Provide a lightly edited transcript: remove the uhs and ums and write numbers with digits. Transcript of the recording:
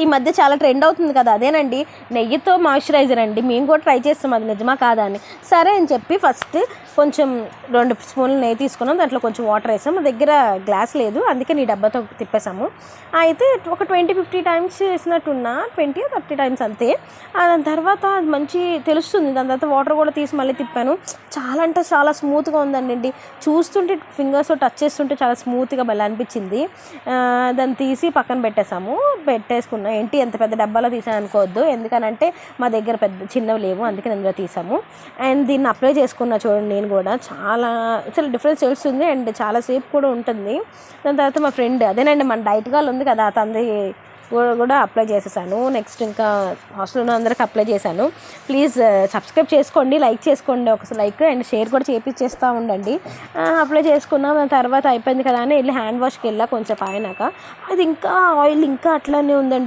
ఈ మధ్య చాలా ట్రెండ్ అవుతుంది కదా, అదేనండి నెయ్యితో మాయిశ్చరైజర్ అండి. మేము కూడా ట్రై చేస్తాం అది నిజమా కాదా అని. సరే అని చెప్పి ఫస్ట్ కొంచెం 2 స్పూన్లు నెయ్యి తీసుకున్నాం, దాంట్లో కొంచెం వాటర్ వేసాం. మా దగ్గర గ్లాస్ లేదు, అందుకే నీ డబ్బాతో తిప్పేసాము. అయితే ఒక 20-50 టైమ్స్ వేసినట్టున్నా, 20-30 టైమ్స్ అంతే. దాని తర్వాత అది మంచి తెలుస్తుంది. దాని తర్వాత వాటర్ కూడా తీసి మళ్ళీ తిప్పాను. చాలా అంటే చాలా స్మూత్గా ఉందండి. చూస్తుంటే ఫింగర్స్ టచ్ చేస్తుంటే చాలా స్మూత్గా భలే అనిపించింది. దాన్ని తీసి పక్కన పెట్టేసుకున్నాను. ఏంటి ఎంత పెద్ద డబ్బాలో తీసాను అనుకోవద్దు, ఎందుకనంటే మా దగ్గర చిన్నవి లేవు, అందుకే అందులో తీసాము. అండ్ దీన్ని అప్లై చేసుకున్నా చూడండి, నేను కూడా చాలా అసలు డిఫరెన్స్ తెలుస్తుంది అండ్ చాలాసేపు కూడా ఉంటుంది. దాని తర్వాత మా ఫ్రెండ్ అదేనండి మన డైట్ గాల్ ఉంది కదా, తంది కూడా అప్లై చేసేసాను. నెక్స్ట్ ఇంకా హాస్టల్లో ఉన్న అందరికి అప్లై చేశాను. ప్లీజ్ సబ్స్క్రైబ్ చేసుకోండి, లైక్ చేసుకోండి, ఒకసారి లైక్ అండ్ షేర్ కూడా చేపిచ్చేస్తూ ఉండండి. అప్లై చేసుకున్నాం. దాని తర్వాత అయిపోయింది కదా అని వెళ్ళి హ్యాండ్ వాష్కి వెళ్ళా. కొంచెం అయినాక అది ఇంకా ఆయిల్ ఇంకా అట్లానే ఉందండి.